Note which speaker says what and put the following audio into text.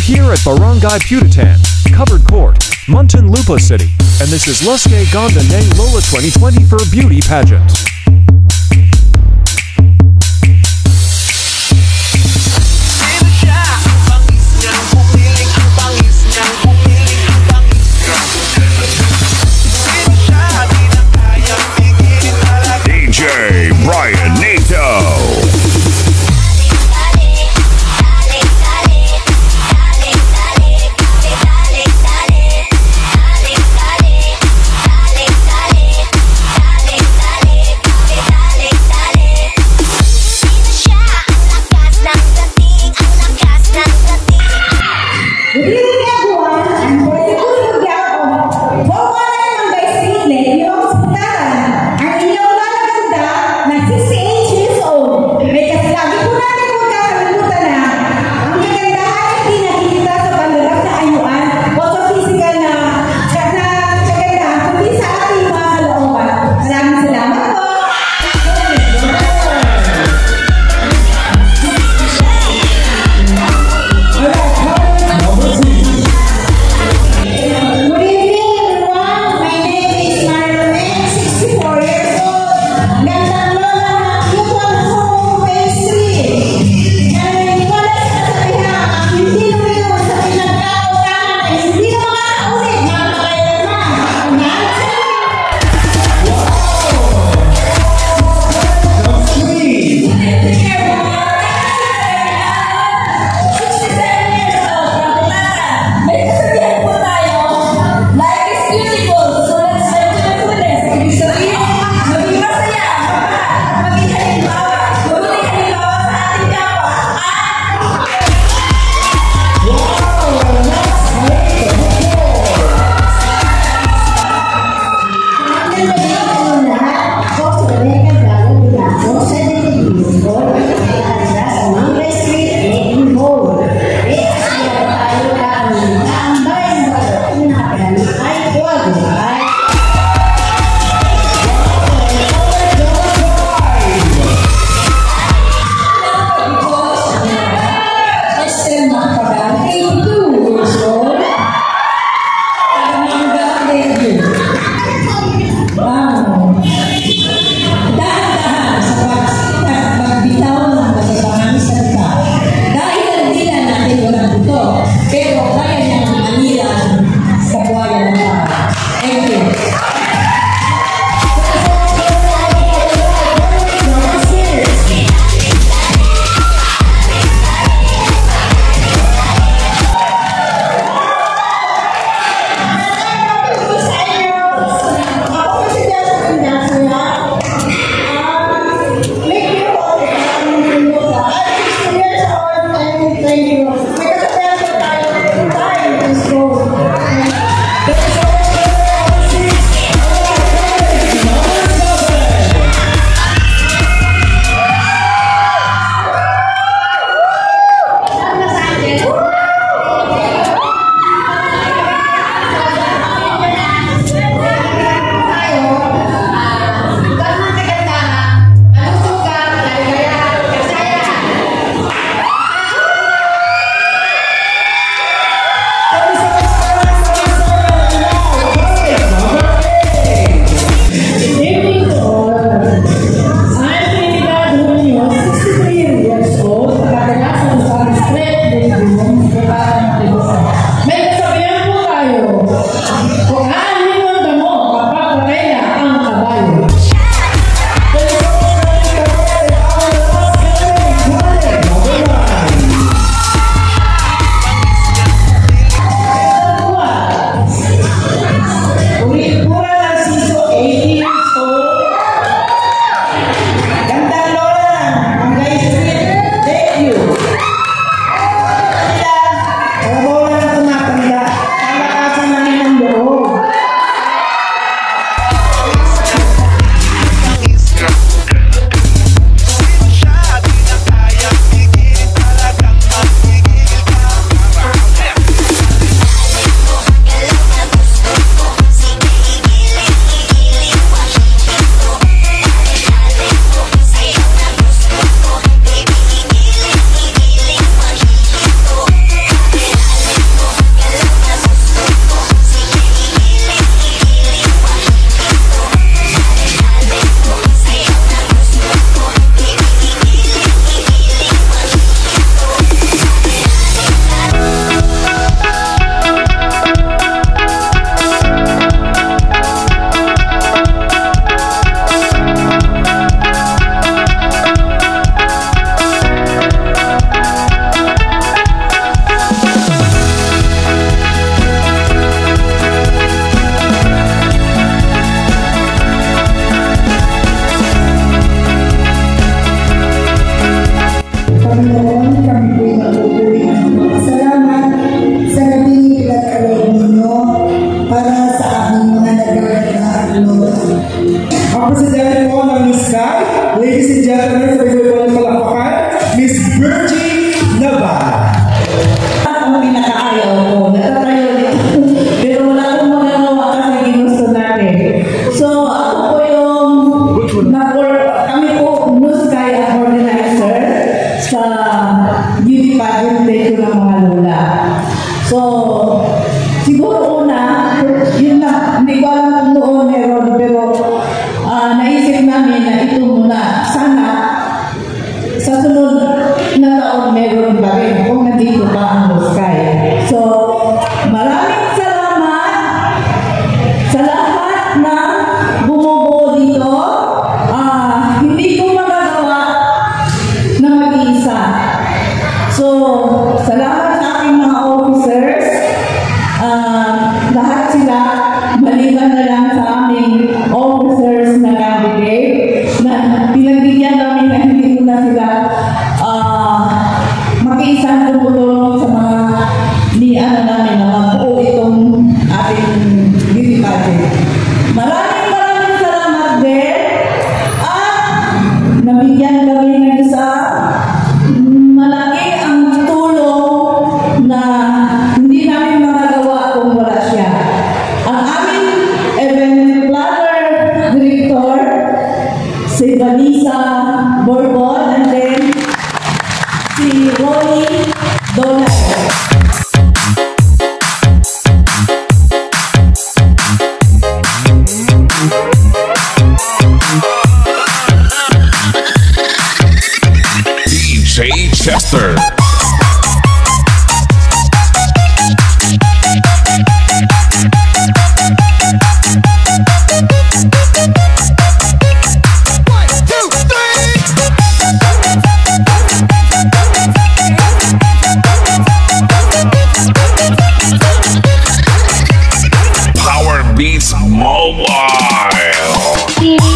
Speaker 1: here at Barangay Putatan, Covered Court, Muntinlupa City, and this is Luskay Ganda Nang Lola 2020 for Beauty Pageant.
Speaker 2: DJ Brian Nato.
Speaker 3: Number 2. So, siguro una, yun lang, hindi ko alam kung noon meron, pero naisip namin na ito muna. Sana, sa sunod na taon meron pa rin kung nandito pa ang Sky. So, maraming salamat sa lahat na bumubuo dito. Hindi ko magagawa na mag-iisa. So, salamat sa aking mga officers. Lahat sila, maliban na lang sa aming officers na candidate, na pinagbigyan namin na hindi ko na sila makiisang tumutulong sa mga namin na mabuo itong ating beauty pageant. Maraming salamat din at nabigyan kami ng isa malaki ang tulong na hindi namin magagawa kung wala siya. Ang aming event planner director, si Vanessa Borbon, and then si Ronnie Donald.
Speaker 2: DJ Chester. Power Beats Mobile.
Speaker 4: Piri